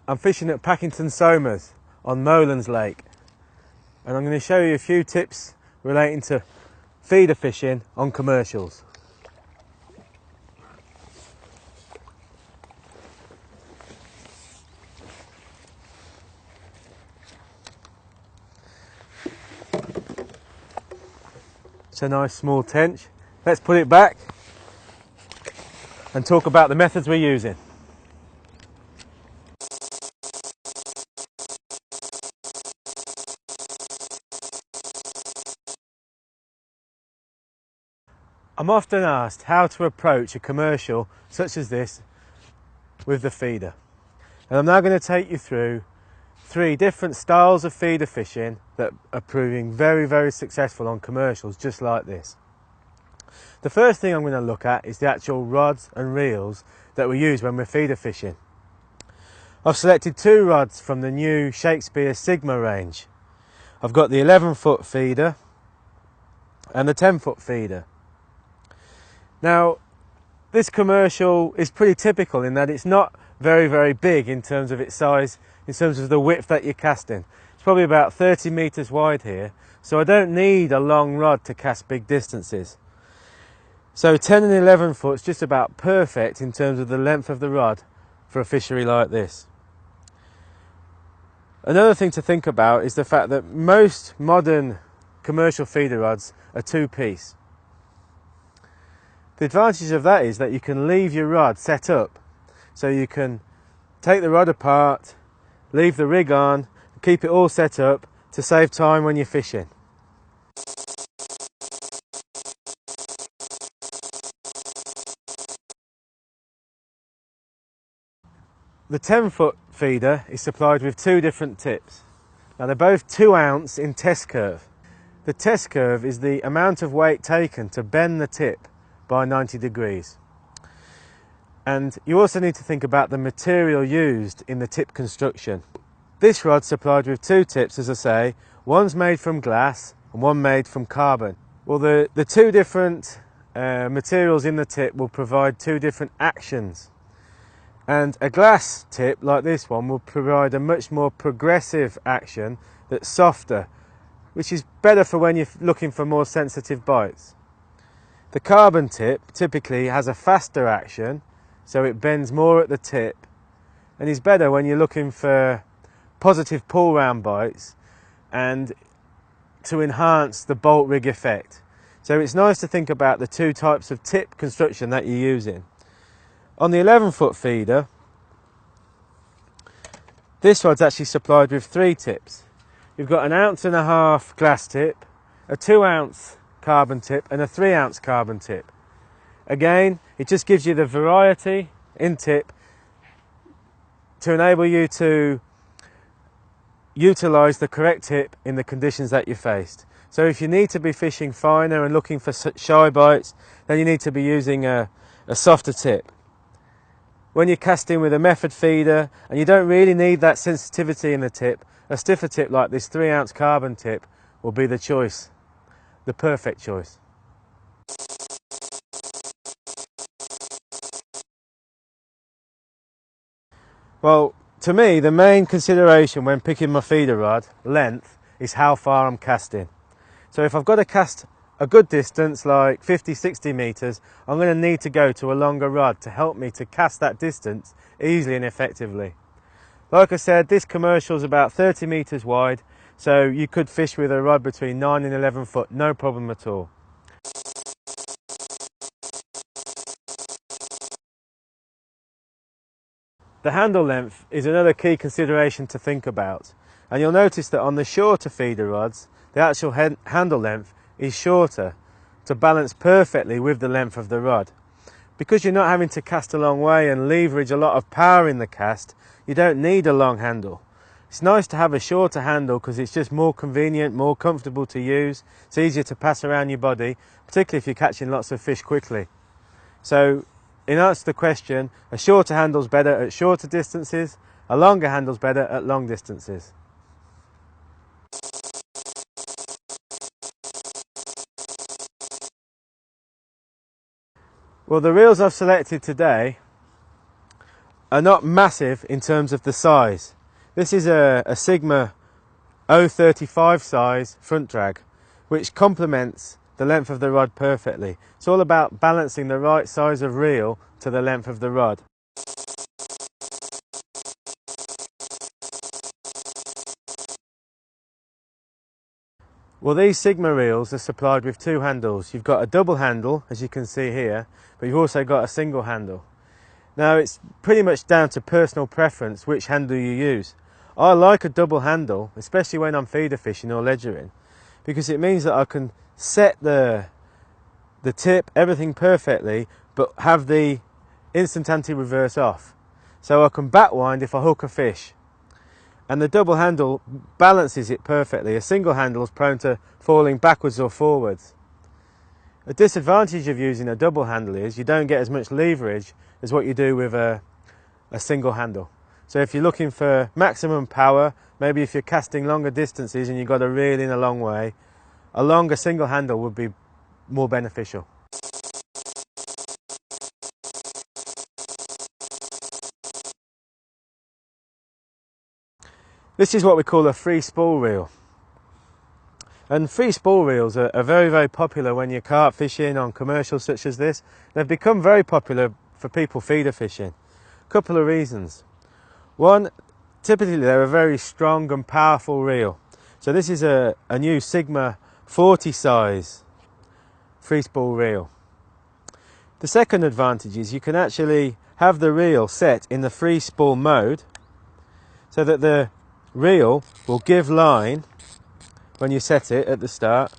I'm fishing at Packington Somers on Molan's Lake, and I'm going to show you a few tips relating to feeder fishing on commercials. It's a nice small tench. Let's put it back and talk about the methods we're using. I'm often asked how to approach a commercial such as this with the feeder. And I'm now going to take you through 3 different styles of feeder fishing that are proving very, very successful on commercials just like this. The first thing I'm going to look at is the actual rods and reels that we use when we're feeder fishing. I've selected 2 rods from the new Shakespeare Sigma range. I've got the 11-foot feeder and the 10-foot feeder. Now, this commercial is pretty typical in that it's not very, very big in terms of its size, in terms of the width that you're casting. It's probably about 30 metres wide here, so I don't need a long rod to cast big distances. So 10 and 11 foot is just about perfect in terms of the length of the rod for a fishery like this. Another thing to think about is the fact that most modern commercial feeder rods are 2-piece. The advantage of that is that you can leave your rod set up, so you can take the rod apart, leave the rig on, keep it all set up to save time when you're fishing. The 10-foot feeder is supplied with 2 different tips. Now they're both 2 ounce in test curve. The test curve is the amount of weight taken to bend the tip by 90 degrees. And you also need to think about the material used in the tip construction. This rod's supplied with 2 tips, as I say. One's made from glass and one made from carbon. Well, the 2 different materials in the tip will provide 2 different actions. And a glass tip like this one will provide a much more progressive action that's softer, which is better for when you're looking for more sensitive bites. The carbon tip typically has a faster action, so it bends more at the tip, and is better when you're looking for positive pull round bites and to enhance the bolt rig effect. So it's nice to think about the 2 types of tip construction that you're using. On the 11-foot feeder, this rod's actually supplied with 3 tips. You've got an 1.5 ounce glass tip, a 2 ounce carbon tip and a 3 ounce carbon tip. Again, it just gives you the variety in tip to enable you to utilise the correct tip in the conditions that you faced. So if you need to be fishing finer and looking for shy bites, then you need to be using a softer tip. When you're casting with a method feeder and you don't really need that sensitivity in the tip, a stiffer tip like this 3 ounce carbon tip will be the choice, the perfect choice. Well, to me, the main consideration when picking my feeder rod, length, is how far I'm casting. So if I've got to cast a good distance, like 50-60 metres, I'm going to need to go to a longer rod to help me to cast that distance easily and effectively. Like I said, this commercial is about 30 metres wide, so you could fish with a rod between 9 and 11 foot, no problem at all. The handle length is another key consideration to think about, and you'll notice that on the shorter feeder rods, the actual handle length is shorter to balance perfectly with the length of the rod. Because you're not having to cast a long way and leverage a lot of power in the cast, you don't need a long handle. It's nice to have a shorter handle because it's just more convenient, more comfortable to use. It's easier to pass around your body, particularly if you're catching lots of fish quickly. So, in answer to the question, a shorter handle's better at shorter distances, a longer handle's better at long distances. Well, the reels I've selected today are not massive in terms of the size. This is a Sigma 035 size front drag, which complements the length of the rod perfectly. It's all about balancing the right size of reel to the length of the rod. Well, these Sigma reels are supplied with two handles. You've got a double handle, as you can see here, but you've also got a single handle. Now, it's pretty much down to personal preference which handle you use. I like a double handle, especially when I'm feeder fishing or ledgering, because it means that I can set the tip, everything perfectly, but have the instant anti-reverse off. So I can back wind if I hook a fish. And the double handle balances it perfectly. A single handle is prone to falling backwards or forwards. A disadvantage of using a double handle is you don't get as much leverage as what you do with a single handle. So if you're looking for maximum power, maybe if you're casting longer distances and you've got to reel in a long way, a longer single handle would be more beneficial. This is what we call a free spool reel. And free spool reels are very, very popular when you're carp fishing on commercials such as this. They've become very popular for people feeder fishing. A couple of reasons. One, typically they're a very strong and powerful reel. So this is a new Sigma 40 size free spool reel. The second advantage is you can actually have the reel set in the free spool mode so that the reel will give line when you set it at the start.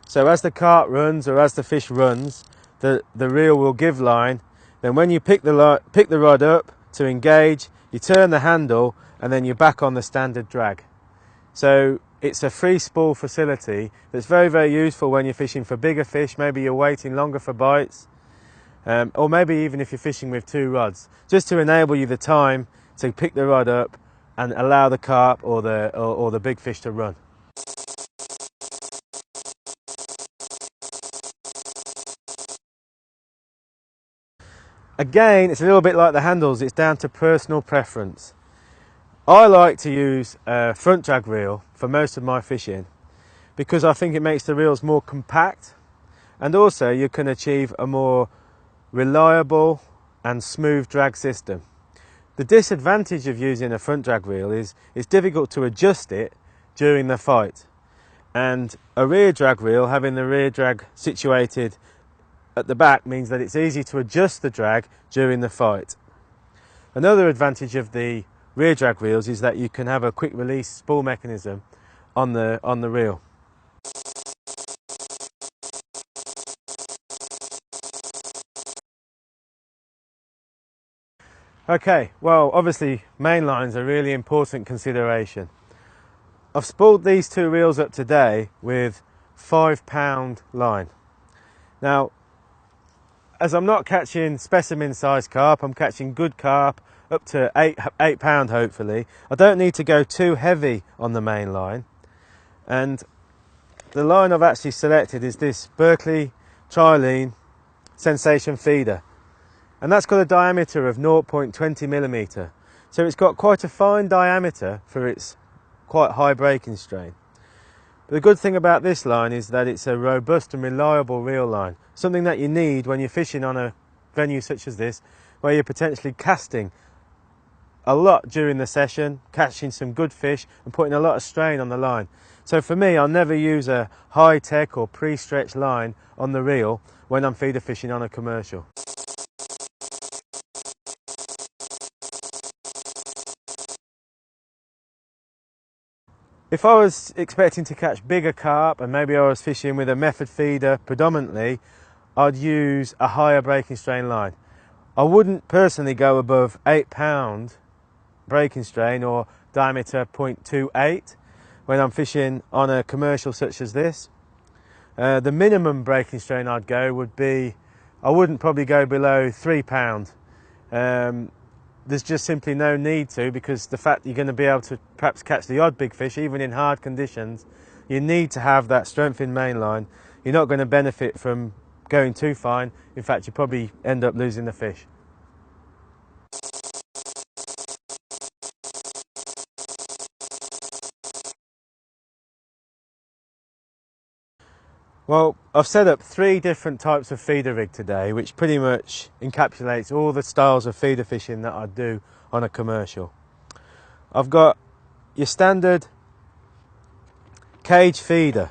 So as the cart runs or as the fish runs, the reel will give line. Then when you pick the rod up to engage, you turn the handle and then you're back on the standard drag. So it's a free spool facility that's very, very useful when you're fishing for bigger fish. Maybe you're waiting longer for bites, or maybe even if you're fishing with two rods, just to enable you the time to pick the rod up and allow the carp or the big fish to run. Again, it's a little bit like the handles, it's down to personal preference. I like to use a front drag reel for most of my fishing because I think it makes the reels more compact, and also you can achieve a more reliable and smooth drag system. The disadvantage of using a front drag reel is it's difficult to adjust it during the fight. And a rear drag reel, having the rear drag situated at the back, means that it's easy to adjust the drag during the fight. Another advantage of the rear drag reels is that you can have a quick release spool mechanism on the reel. Okay, well, obviously main lines are a really important consideration. I've spooled these two reels up today with 5-pound line. Now, as I'm not catching specimen size carp, I'm catching good carp up to 8 pound hopefully. I don't need to go too heavy on the main line. And the line I've actually selected is this Berkeley Trilene Sensation feeder. And that's got a diameter of 0.20 millimeter. So it's got quite a fine diameter for its quite high breaking strain. But the good thing about this line is that it's a robust and reliable reel line, something that you need when you're fishing on a venue such as this, where you're potentially casting a lot during the session, catching some good fish and putting a lot of strain on the line. So for me, I'll never use a high-tech or pre-stretched line on the reel when I'm feeder fishing on a commercial. If I was expecting to catch bigger carp and maybe I was fishing with a method feeder predominantly, I'd use a higher breaking strain line. I wouldn't personally go above 8 pound breaking strain or diameter 0.28 when I'm fishing on a commercial such as this. The minimum breaking strain I'd go would be, I wouldn't probably go below 3 pound. There's just simply no need to, because the fact you're going to be able to perhaps catch the odd big fish even in hard conditions, you need to have that strength in main line. You're not going to benefit from going too fine. In fact, you probably end up losing the fish. Well, I've set up 3 different types of feeder rig today, which pretty much encapsulates all the styles of feeder fishing that I do on a commercial. I've got your standard cage feeder.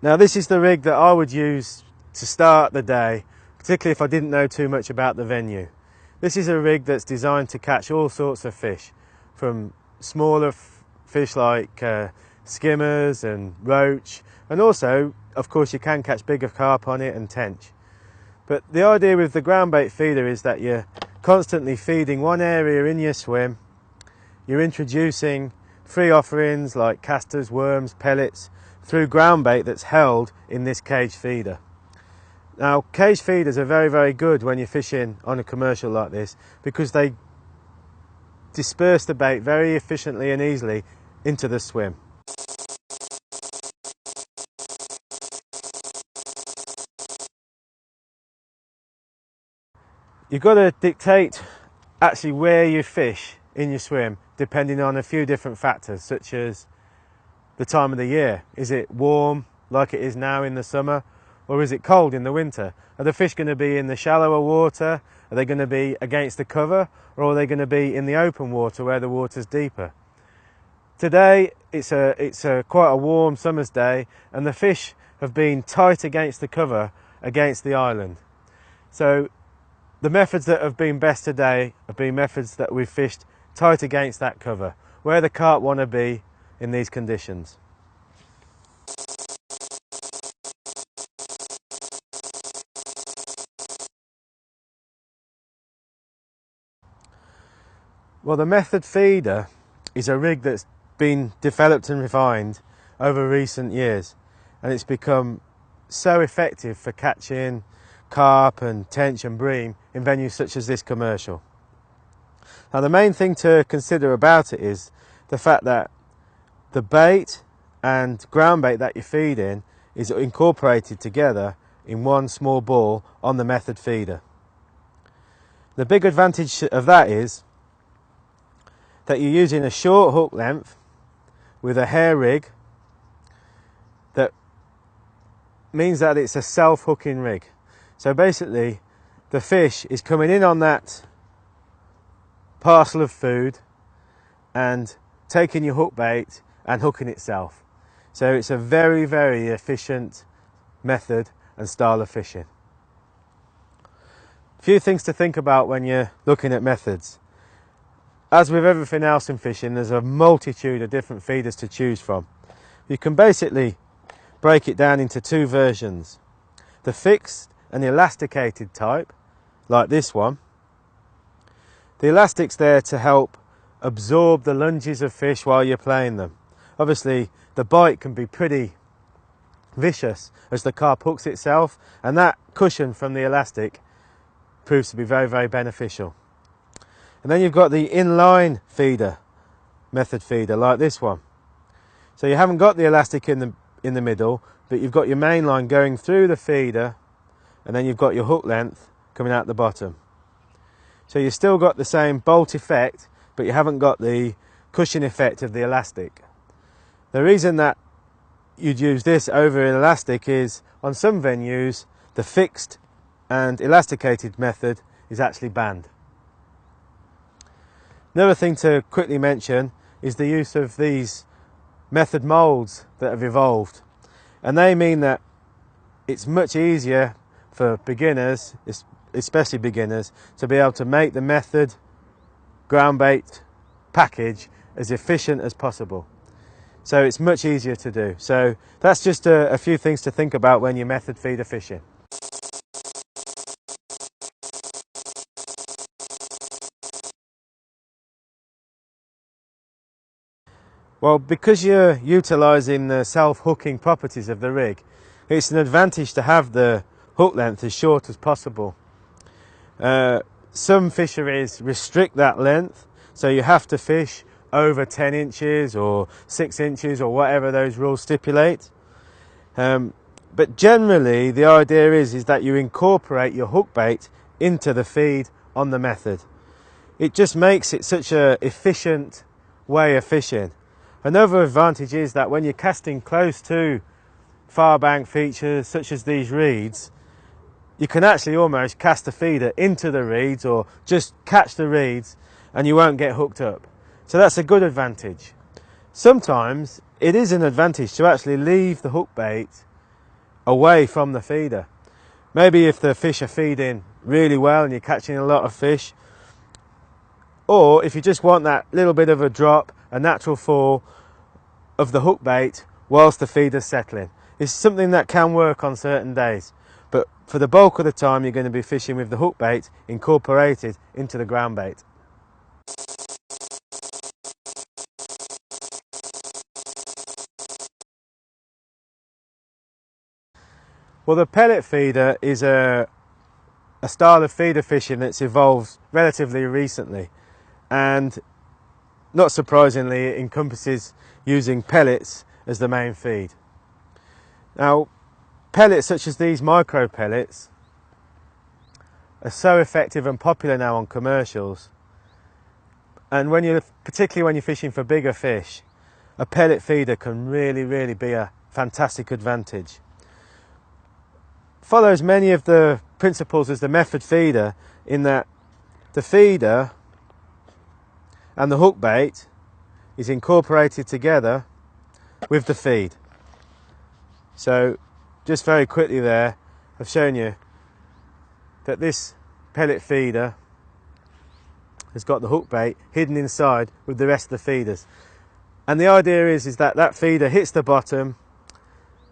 Now this is the rig that I would use to start the day, particularly if I didn't know too much about the venue. This is a rig that's designed to catch all sorts of fish, from smaller fish like skimmers and roach, and also of course you can catch bigger carp on it and tench. But the idea with the ground bait feeder is that you're constantly feeding one area in your swim. You're introducing free offerings like casters, worms, pellets through ground bait that's held in this cage feeder. Now cage feeders are very, very good when you're fishing on a commercial like this, because they disperse the bait very efficiently and easily into the swim. You've got to dictate actually where you fish in your swim depending on a few different factors, such as the time of the year. Is it warm like it is now in the summer, or is it cold in the winter? Are the fish going to be in the shallower water? Are they going to be against the cover, or are they going to be in the open water where the water's deeper? Today it's quite a warm summer's day, and the fish have been tight against the cover against the island. So the methods that have been best today have been methods that we've fished tight against that cover, where the carp want to be in these conditions. Well, the method feeder is a rig that's been developed and refined over recent years, and it's become so effective for catching carp and tench and bream in venues such as this commercial. Now the main thing to consider about it is the fact that the bait and ground bait that you're feeding is incorporated together in one small ball on the method feeder. The big advantage of that is that you're using a short hook length with a hair rig that means that it's a self-hooking rig. So basically the fish is coming in on that parcel of food and taking your hook bait and hooking itself. So it's a very, very efficient method and style of fishing. A few things to think about when you're looking at methods. As with everything else in fishing, there's a multitude of different feeders to choose from. You can basically break it down into 2 versions. The fixed and elasticated type, like this one. The elastic's there to help absorb the lunges of fish while you're playing them. Obviously the bite can be pretty vicious as the carp hooks itself, and that cushion from the elastic proves to be very, very beneficial. And then you've got the inline feeder, method feeder, like this one. So you haven't got the elastic in the middle, but you've got your main line going through the feeder, and then you've got your hook length coming out the bottom. So you've still got the same bolt effect, but you haven't got the cushion effect of the elastic. The reason that you'd use this over an elastic is, on some venues, the fixed and elasticated method is actually banned. Another thing to quickly mention is the use of these method molds that have evolved. And they mean that it's much easier for beginners, especially beginners, to be able to make the method ground bait package as efficient as possible. So it's much easier to do. So that's just a few things to think about when you're method feeder fishing. Well, because you're utilising the self-hooking properties of the rig, it's an advantage to have the hook length as short as possible. Some fisheries restrict that length, so you have to fish over 10 inches or 6 inches or whatever those rules stipulate. But generally the idea is that you incorporate your hook bait into the feed on the method. It just makes it such an efficient way of fishing. Another advantage is that when you're casting close to far bank features such as these reeds, you can actually almost cast the feeder into the reeds or just catch the reeds and you won't get hooked up. So that's a good advantage. Sometimes it is an advantage to actually leave the hook bait away from the feeder. Maybe if the fish are feeding really well and you're catching a lot of fish, or if you just want that little bit of a drop, a natural fall of the hook bait whilst the feeder's settling. It's something that can work on certain days, but for the bulk of the time you're going to be fishing with the hook bait incorporated into the ground bait. Well, the pellet feeder is a style of feeder fishing that's evolved relatively recently, and not surprisingly it encompasses using pellets as the main feed. Now, pellets such as these micro pellets are so effective and popular now on commercials, and particularly when you're fishing for bigger fish, a pellet feeder can really be a fantastic advantage. Follows many of the principles as the method feeder, in that the feeder and the hook bait is incorporated together with the feed. So just very quickly there, I've shown you that this pellet feeder has got the hook bait hidden inside with the rest of the feeders. And the idea is that that feeder hits the bottom,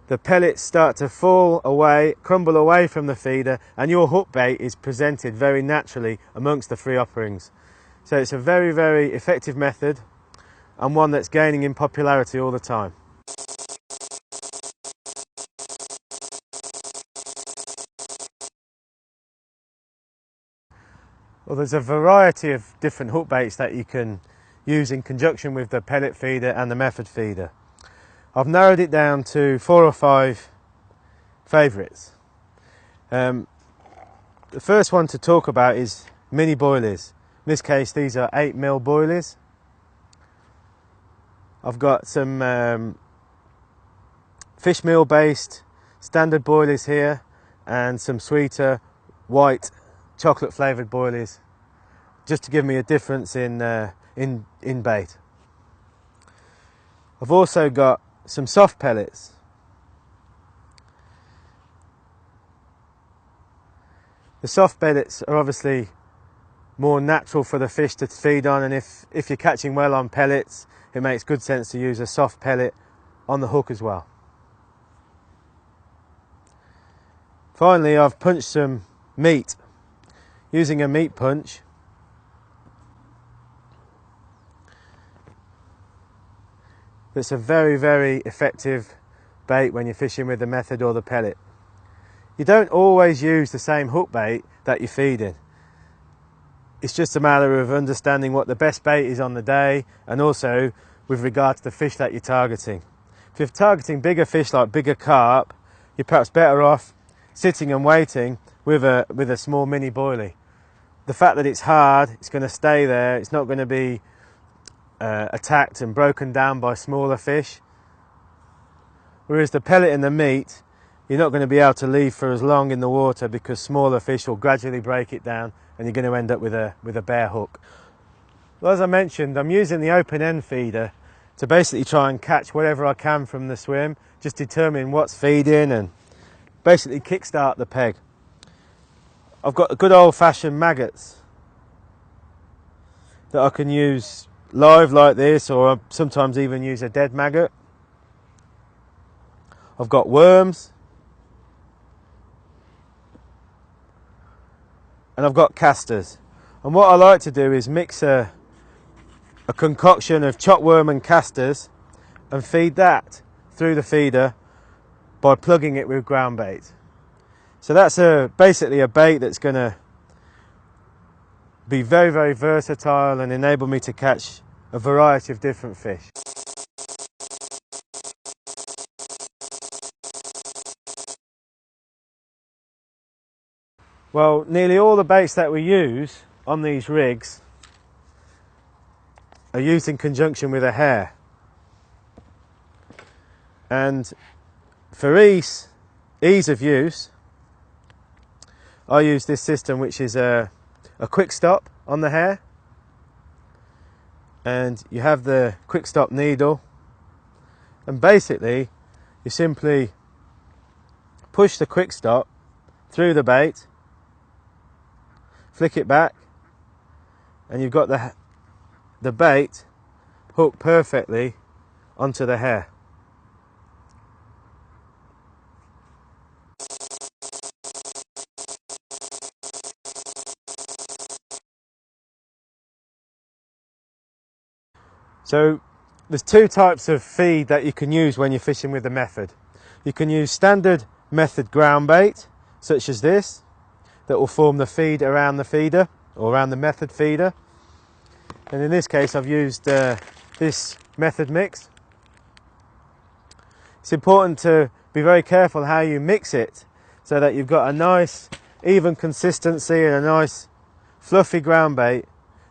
the pellets start to fall away, crumble away from the feeder, and your hook bait is presented very naturally amongst the free offerings. So it's a very effective method, and one that's gaining in popularity all the time. Well, there's a variety of different hook baits that you can use in conjunction with the pellet feeder and the method feeder. I've narrowed it down to 4 or 5 favourites. The first one to talk about is mini boilies. In this case, these are 8mm boilies. I've got some fish meal based standard boilies here, and some sweeter white chocolate flavoured boilies, just to give me a difference in bait. I've also got some soft pellets. The soft pellets are obviously more natural for the fish to feed on, and if you're catching well on pellets, it makes good sense to use a soft pellet on the hook as well. Finally, I've punched some meat using a meat punch. That's a very effective bait when you're fishing with the method or the pellet. You don't always use the same hook bait that you're feeding. It's just a matter of understanding what the best bait is on the day, and also with regard to the fish that you're targeting. If you're targeting bigger fish like bigger carp, you're perhaps better off sitting and waiting with a small mini boilie. The fact that it's hard, it's going to stay there, it's not going to be attacked and broken down by smaller fish. Whereas the pellet and the meat, you're not going to be able to leave for as long in the water, because smaller fish will gradually break it down and you're going to end up with a bare hook. Well, as I mentioned, I'm using the open end feeder to basically try and catch whatever I can from the swim, just determine what's feeding and basically kickstart the peg. I've got good old-fashioned maggots that I can use live like this, or I sometimes even use a dead maggot. I've got worms, and I've got casters. And what I like to do is mix a concoction of chopped worm and casters and feed that through the feeder by plugging it with ground bait. So that's basically a bait that's going to be very versatile and enable me to catch a variety of different fish. Well, nearly all the baits that we use on these rigs are used in conjunction with a hair. And for ease of use, I use this system, which is a quick stop on the hair, and you have the quick stop needle, and basically you simply push the quick stop through the bait, flick it back, and you've got the bait hooked perfectly onto the hair. So there's two types of feed that you can use when you're fishing with the method. You can use standard method ground bait, such as this, that will form the feed around the feeder, or around the method feeder. And in this case I've used this method mix. It's important to be very careful how you mix it, so that you've got a nice even consistency and a nice fluffy ground bait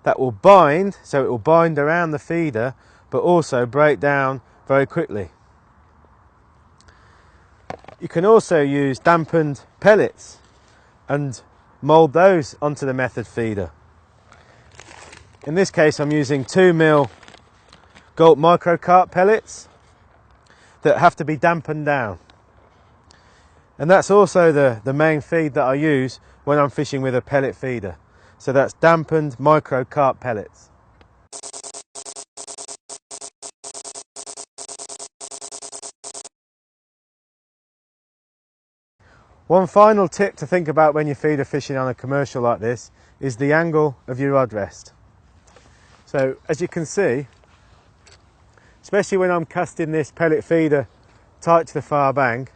that will bind, so it will bind around the feeder, but also break down very quickly. You can also use dampened pellets and mould those onto the method feeder. In this case I'm using 2mm Gulp micro carp pellets that have to be dampened down. And that's also the main feed that I use when I'm fishing with a pellet feeder. So that's dampened micro carp pellets. One final tip to think about when you're feeder fishing on a commercial like this is the angle of your rod rest. So as you can see, especially when I'm casting this pellet feeder tight to the far bank,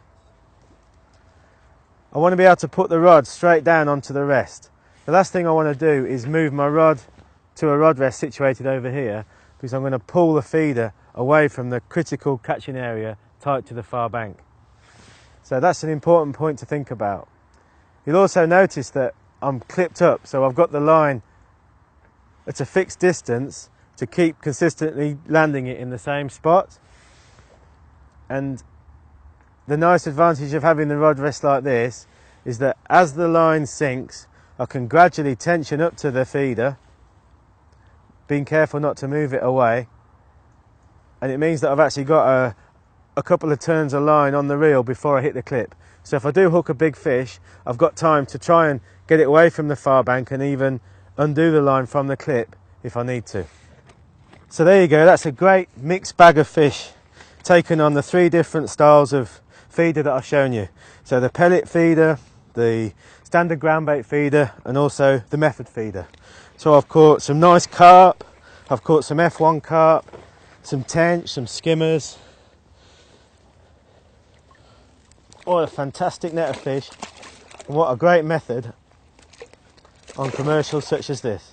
I want to be able to put the rod straight down onto the rest. The last thing I want to do is move my rod to a rod rest situated over here, because I'm going to pull the feeder away from the critical catching area tight to the far bank. So that's an important point to think about. You'll also notice that I'm clipped up, so I've got the line at a fixed distance to keep consistently landing it in the same spot. And the nice advantage of having the rod rest like this is that as the line sinks, I can gradually tension up to the feeder, being careful not to move it away, and it means that I've actually got a couple of turns of line on the reel before I hit the clip. So if I do hook a big fish, I've got time to try and get it away from the far bank and even undo the line from the clip if I need to. So there you go, that's a great mixed bag of fish taken on the three different styles of feeder that I've shown you. So the pellet feeder, the standard ground bait feeder, and also the method feeder. So I've caught some nice carp, I've caught some F1 carp, some tench, some skimmers. What a fantastic net of fish, and what a great method on commercials such as this.